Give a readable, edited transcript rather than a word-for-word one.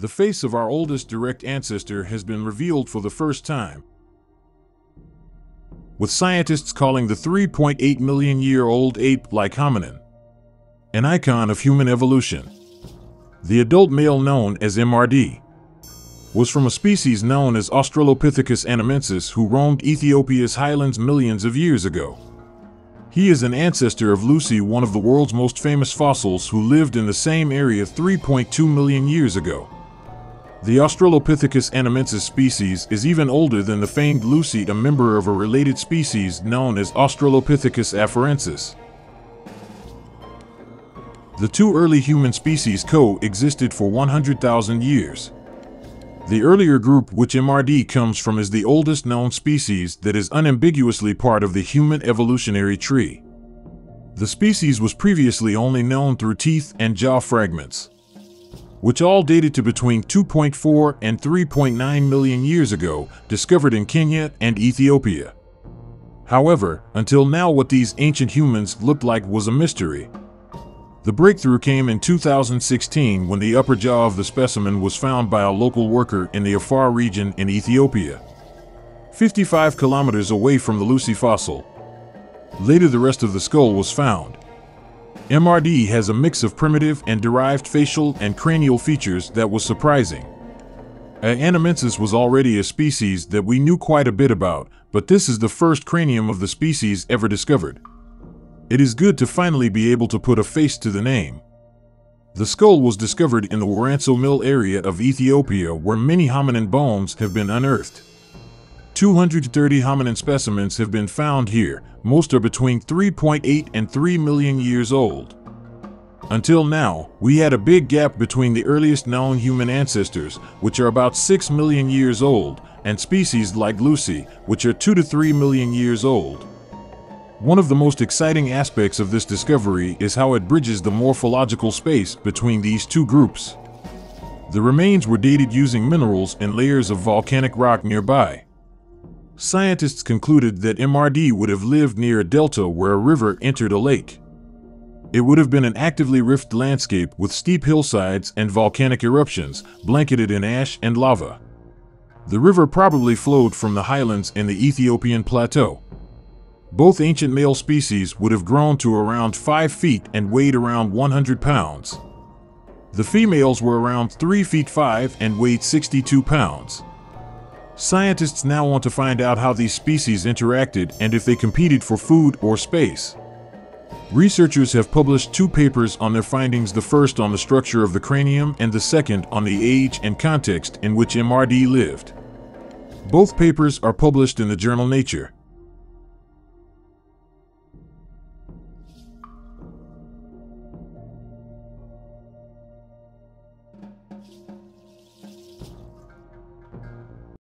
The face of our oldest direct ancestor has been revealed for the first time, with scientists calling the 3.8 million year old ape-like hominin an icon of human evolution. The adult male, known as MRD, was from a species known as Australopithecus anamensis who roamed Ethiopia's highlands millions of years ago. He is an ancestor of Lucy, one of the world's most famous fossils who lived in the same area 3.2 million years ago. The Australopithecus anamensis species is even older than the famed Lucy, a member of a related species known as Australopithecus afarensis. The two early human species co-existed for 100,000 years. The earlier group, which MRD comes from, is the oldest known species that is unambiguously part of the human evolutionary tree. The species was previously only known through teeth and jaw fragments, which all dated to between 2.4 and 3.9 million years ago, discovered in Kenya and Ethiopia. However, until now, what these ancient humans looked like was a mystery. The breakthrough came in 2016 when the upper jaw of the specimen was found by a local worker in the Afar region in Ethiopia, 55 kilometers away from the Lucy fossil. Later, the rest of the skull was found. MRD has a mix of primitive and derived facial and cranial features that was surprising. Anamensis was already a species that we knew quite a bit about, but this is the first cranium of the species ever discovered. It is good to finally be able to put a face to the name. The skull was discovered in the Woranso Mill area of Ethiopia, where many hominin bones have been unearthed. 230 hominin specimens have been found here. Most are between 3.8 and 3 million years old. Until now, we had a big gap between the earliest known human ancestors, which are about 6 million years old, and species like Lucy, which are 2 to 3 million years old. One of the most exciting aspects of this discovery is how it bridges the morphological space between these two groups. The remains were dated using minerals and layers of volcanic rock nearby. Scientists concluded that MRD would have lived near a delta where a river entered a lake. It would have been an actively rifted landscape with steep hillsides and volcanic eruptions, blanketed in ash and lava. The river probably flowed from the highlands in the Ethiopian plateau. Both ancient male species would have grown to around 5 feet and weighed around 100 pounds. The females were around 3 feet 5 and weighed 62 pounds. Scientists now want to find out how these species interacted and if they competed for food or space. Researchers have published 2 papers on their findings, the first on the structure of the cranium and the second on the age and context in which MRD lived. Both papers are published in the journal Nature.